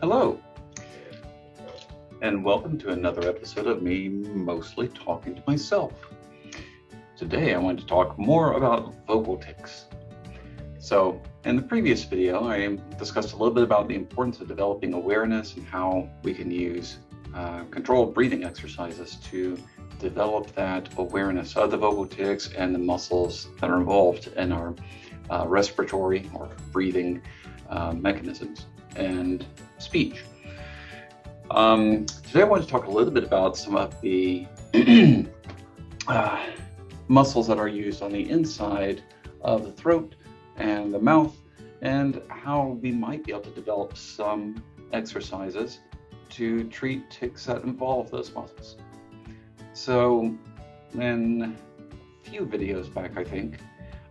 Hello, and welcome to another episode of me mostly talking to myself. Today I want to talk more about vocal tics. So in the previous video, I discussed a little bit about the importance of developing awareness and how we can use controlled breathing exercises to develop that awareness of the vocal tics and the muscles that are involved in our respiratory or breathing mechanisms and speech. Today I want to talk a little bit about some of the muscles that are used on the inside of the throat and the mouth, and how we might be able to develop some exercises to treat tics that involve those muscles. So in a few videos back, I think,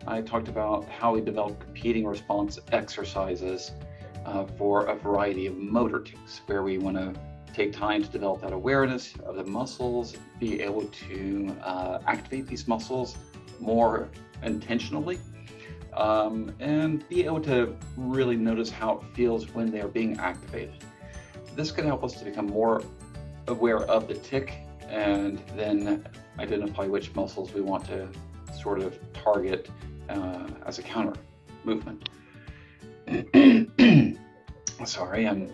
I talked about how we develop competing response exercises for a variety of motor tics, where we want to take time to develop that awareness of the muscles, be able to activate these muscles more intentionally, and be able to really notice how it feels when they're being activated. This can help us to become more aware of the tic and then identify which muscles we want to sort of target as a counter movement. Sorry, I'm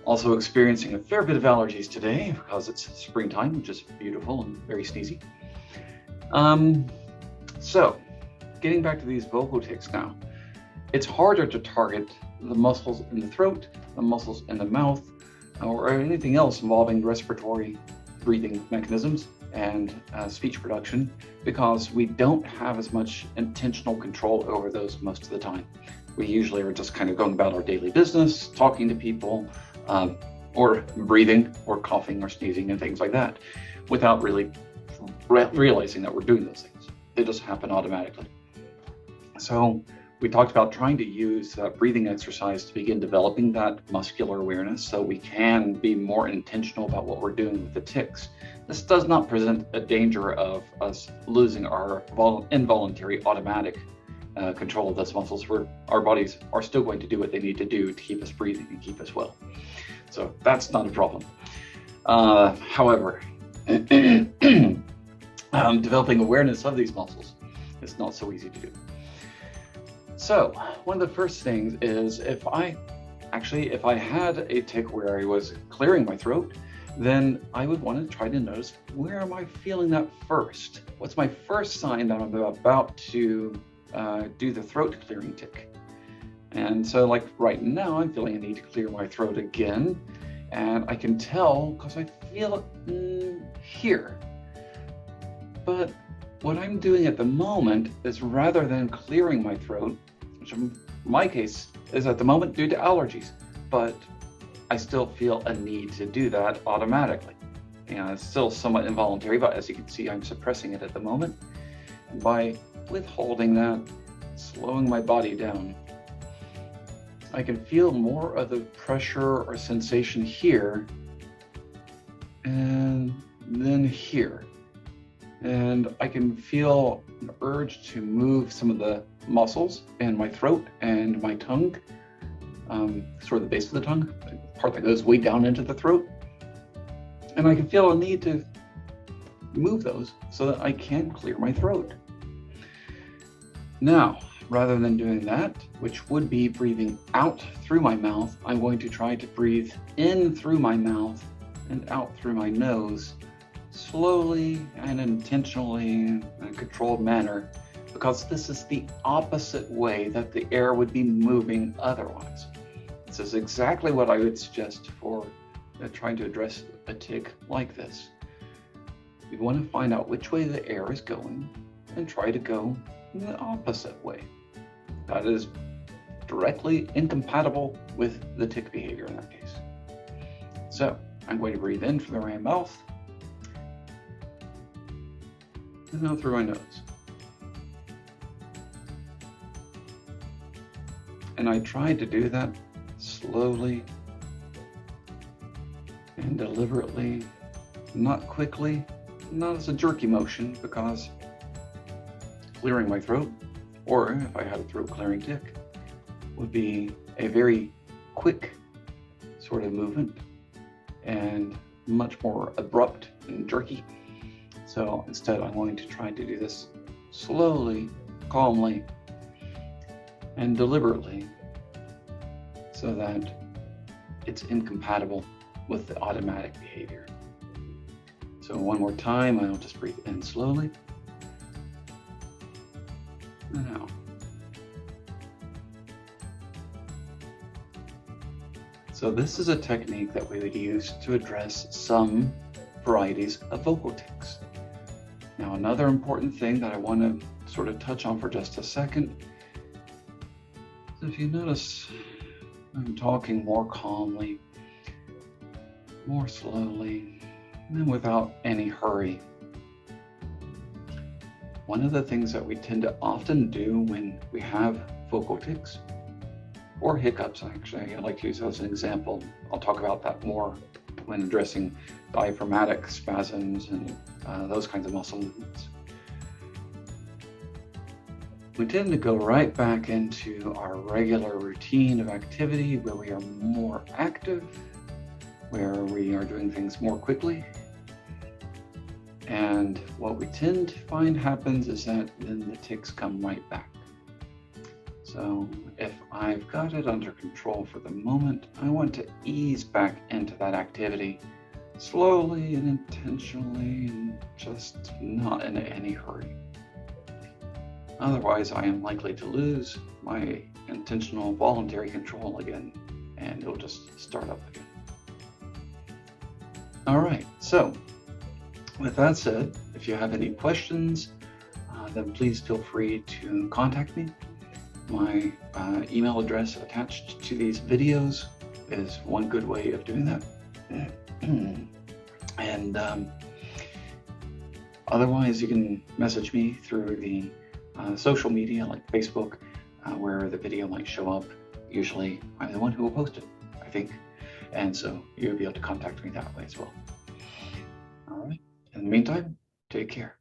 also experiencing a fair bit of allergies today because it's springtime, which is beautiful and very sneezy. So getting back to these vocal tics now, it's harder to target the muscles in the throat, the muscles in the mouth, or anything else involving respiratory breathing mechanisms and speech production, because we don't have as much intentional control over those most of the time. We usually are just kind of going about our daily business, talking to people, or breathing or coughing or sneezing and things like that, without really realizing that we're doing those things. They just happen automatically. So we talked about trying to use breathing exercise to begin developing that muscular awareness so we can be more intentional about what we're doing with the tics. This does not present a danger of us losing our involuntary automatic control of those muscles, where our bodies are still going to do what they need to do to keep us breathing and keep us well. So that's not a problem. However, developing awareness of these muscles is not so easy to do. So one of the first things is if I had a tic where I was clearing my throat, then I would want to try to notice, where am I feeling that first? What's my first sign that I'm about to do the throat clearing tic? And so like right now, I'm feeling a need to clear my throat again. And I can tell because I feel it here. But what I'm doing at the moment is, rather than clearing my throat, which in my case is at the moment due to allergies, but I still feel a need to do that automatically. And it's still somewhat involuntary, but as you can see, I'm suppressing it at the moment. And by withholding that, slowing my body down, I can feel more of the pressure or sensation here, and then here. And I can feel an urge to move some of the muscles in my throat and my tongue, sort of the base of the tongue, the part that goes way down into the throat. And I can feel a need to move those so that I can clear my throat. Now, rather than doing that, which would be breathing out through my mouth, I'm going to try to breathe in through my mouth and out through my nose, slowly and intentionally in a controlled manner, because this is the opposite way that the air would be moving otherwise. This is exactly what I would suggest for trying to address a tic like this. We want to find out which way the air is going and try to go in the opposite way. That is directly incompatible with the tic behavior in that case. So I'm going to breathe in through my mouth and out through my nose. And I tried to do that slowly and deliberately, not quickly, not as a jerky motion, because clearing my throat, or if I had a throat clearing tic, would be a very quick sort of movement and much more abrupt and jerky. So instead, I'm going to try to do this slowly, calmly, and deliberately so that it's incompatible with the automatic behavior. So one more time, I'll just breathe in slowly and out. So this is a technique that we would use to address some varieties of vocal tics. Now, another important thing that I want to sort of touch on for just a second is if you notice I'm talking more calmly, more slowly, and without any hurry. One of the things that we tend to often do when we have vocal tics, or hiccups actually, I like to use as an example. I'll talk about that more when addressing diaphragmatic spasms and those kinds of muscle movements. We tend to go right back into our regular routine of activity where we are more active, where we are doing things more quickly. And what we tend to find happens is that then the tics come right back. So if I've got it under control for the moment, I want to ease back into that activity slowly and intentionally and just not in any hurry. Otherwise, I am likely to lose my intentional voluntary control again, and it'll just start up again. All right, so with that said, if you have any questions, then please feel free to contact me. My email address attached to these videos is one good way of doing that. And otherwise, you can message me through the social media like Facebook, where the video might show up. Usually, I'm the one who will post it, I think. And so you'll be able to contact me that way as well. All right. In the meantime, take care.